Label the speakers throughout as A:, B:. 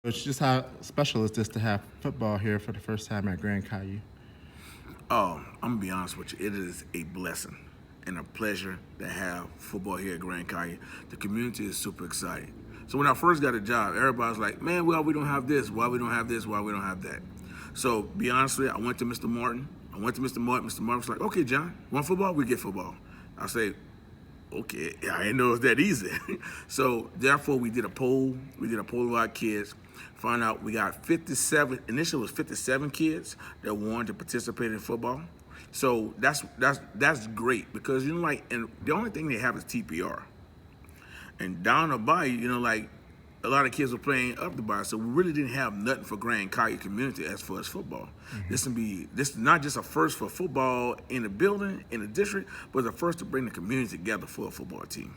A: It's just how special is this to have football here for the first time at Grand Caillou?
B: Oh, I'm gonna be honest with you. It is a blessing and a pleasure to have football here at Grand Caillou. The community is super excited. So when I first got a job, everybody was like, "Man, well, we don't have this. Why we don't have this? Why we don't have that?" So be honest with you, I went to Mr. Martin. I went to Mr. Martin. Mr. Martin was like, "Okay, John, want football? We get football." I say, okay, I didn't know it was that easy. So therefore, we did a poll. We did a poll of our kids. Found out we got 57. Initially, it was 57 kids that wanted to participate in football. So that's great because and the only thing they have is TPR. And down the bayou, a lot of kids were playing up the bayou, so we really didn't have nothing for Grand Caillou community as far as football. This is not just a first for football in the building in the district, but the first to bring the community together for a football team.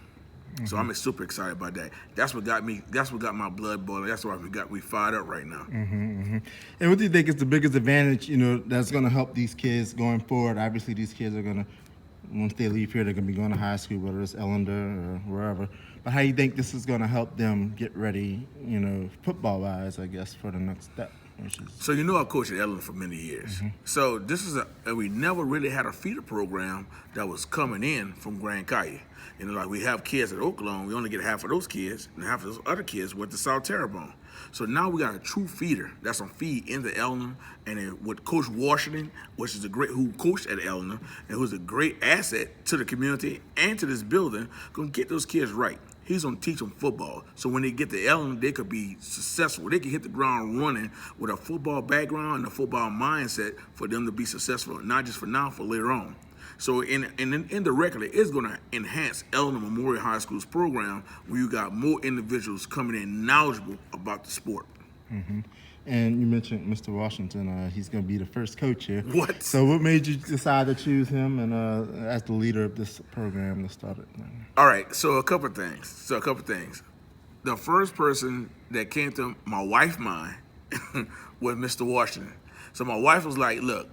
B: So I'm super excited about that. That's what got me. That's what got my blood boiling. That's why we fired up right now.
A: And what do you think is the biggest advantage, that's going to help these kids going forward? Obviously, these kids are going to, once they leave here, they're going to be going to high school, whether it's Ellender or wherever. But how do you think this is going to help them get ready, football-wise, I guess, for the next step?
B: So I coached at Ellen for many years. So this is we never really had a feeder program that was coming in from Grand Caillou. Like we have kids at Oaklawn, we only get half of those kids, and half of those other kids went to South Terrebonne. So now we got a true feeder that's on feed into Eleanor, and then with Coach Washington, which is who coached at Eleanor, and who's a great asset to the community and to this building, gonna get those kids right. He's gonna teach them football. So when they get to Eleanor, they could be successful. They can hit the ground running with a football background and a football mindset for them to be successful, not just for now, for later on. So indirectly, it's going to enhance Eleanor Memorial High School's program where you got more individuals coming in knowledgeable about the sport.
A: And you mentioned Mr. Washington. He's going to be the first coach here.
B: What?
A: So what made you decide to choose him and as the leader of this program that started?
B: All right, so a couple of things. The first person that came to my wife's mind was Mr. Washington. So my wife was like, look,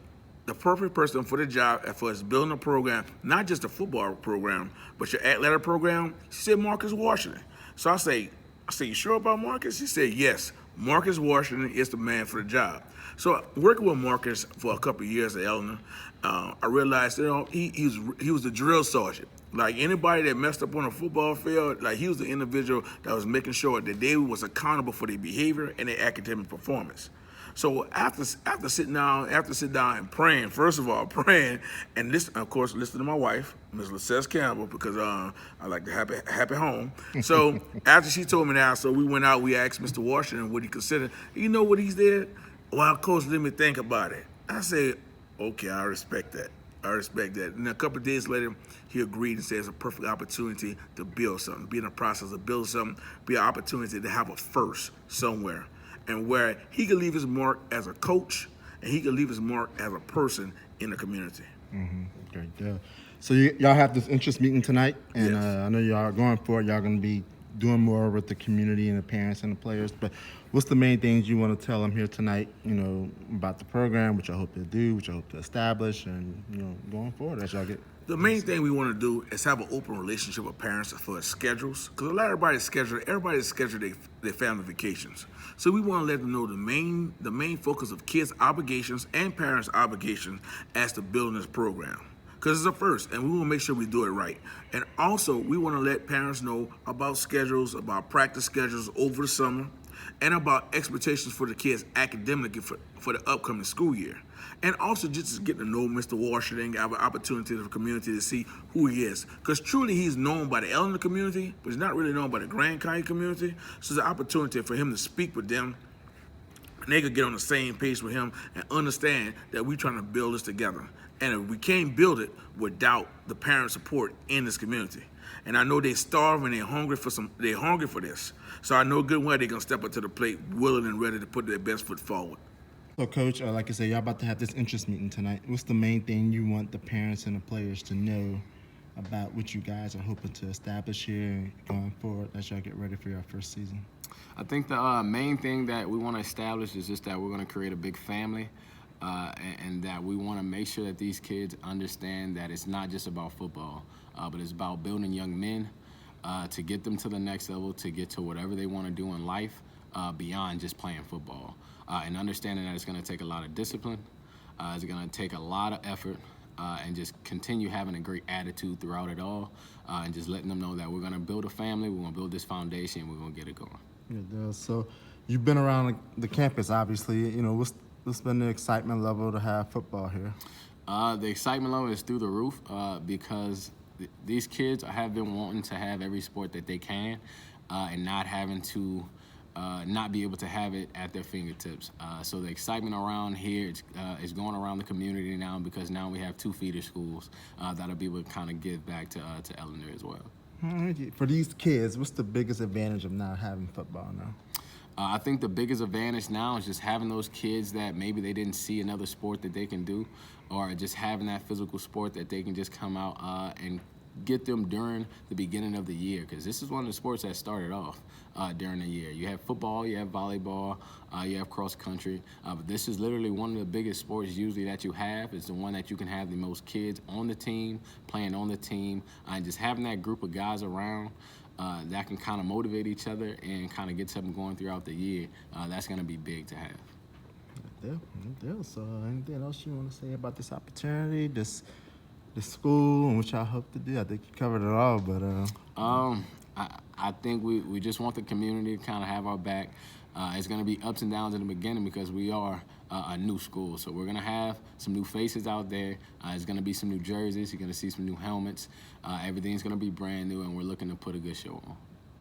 B: the perfect person for the job as far as building a program, not just a football program, but your athletic program. She said Marcus Washington. So I say, you sure about Marcus? She said, yes, Marcus Washington is the man for the job. So working with Marcus for a couple of years at Eleanor, I realized, he was the drill sergeant. Like anybody that messed up on a football field, like he was the individual that was making sure that they was accountable for their behavior and their academic performance. So after sitting down and praying, first of all, and listen, of course, listening to my wife, Ms. LaCess Campbell, because I like to happy home. So after she told me that, so we went out, we asked Mr. Washington what he considered. You know what he did? Well, Coach, let me think about it. I said, okay, I respect that. And a couple of days later, he agreed and said it's a perfect opportunity to build something, be in the process of building something, be an opportunity to have a first somewhere. And where he could leave his mark as a coach, and he could leave his mark as a person in the community.
A: Great. So y'all have this interest meeting tonight, and
B: Yes.
A: I know y'all going for it. Y'all going to be doing more with the community and the parents and the players. But what's the main things you want to tell them here tonight? About the program, what y'all hope to do, what y'all hope to establish, and going forward as y'all get.
B: The main thing we want to do is have an open relationship with parents for schedules, because everybody's scheduled their family vacations. So we want to let them know the main focus of kids' obligations and parents' obligations as to building this program. Because it's a first, and we want to make sure we do it right. And also, we want to let parents know about schedules, about practice schedules over the summer, and about expectations for the kids academically for the upcoming school year. And also just to get to know Mr. Washington, have an opportunity for the community to see who he is. Because truly he's known by the Eleanor community, but he's not really known by the Grand Caillou community. So there's an opportunity for him to speak with them, and they could get on the same page with him and understand that we're trying to build this together. And we can't build it without the parent support in this community. And I know they're starving, they're hungry for this. So I know good well they're gonna step up to the plate willing and ready to put their best foot forward.
A: So, Coach, like I said, y'all about to have this interest meeting tonight. What's the main thing you want the parents and the players to know about what you guys are hoping to establish here going forward as y'all get ready for your first season?
C: I think the main thing that we want to establish is just that we're going to create a big family, and that we want to make sure that these kids understand that it's not just about football, but it's about building young men to get them to the next level, to get to whatever they want to do in life. beyond just playing football. And understanding that it's going to take a lot of discipline, it's going to take a lot of effort, and just continue having a great attitude throughout it all, and just letting them know that we're going to build a family, we're going to build this foundation, we're going to get it going.
A: Yeah, so you've been around the campus, obviously. You know, what's been the excitement level to have football here?
C: The excitement level is through the roof because these kids have been wanting to have every sport that they can, and not having to not be able to have it at their fingertips. So the excitement around here is going around the community now, because now we have 2 feeder schools that'll be able to kind of give back to Ellender as well.
A: For these kids, what's the biggest advantage of not having football now?
C: I think the biggest advantage now is just having those kids that maybe they didn't see another sport that they can do, or just having that physical sport that they can just come out and get them during the beginning of the year, because this is one of the sports that started off during the year. You have football, you have volleyball, you have cross country, but this is literally one of the biggest sports usually that you have. It's the one that you can have the most kids on the team, playing on the team, and just having that group of guys around that can kind of motivate each other and kind of get something going throughout the year. That's going to be big to have.
A: Yeah. So anything else you want to say about this opportunity, this school, and what y'all hope to do? I think you covered it all, but
C: I think we just want the community to kind of have our back. It's going to be ups and downs in the beginning because we are a new school. So we're going to have some new faces out there. There's going to be some new jerseys. You're going to see some new helmets. Everything's going to be brand new, and we're looking to put a good show on.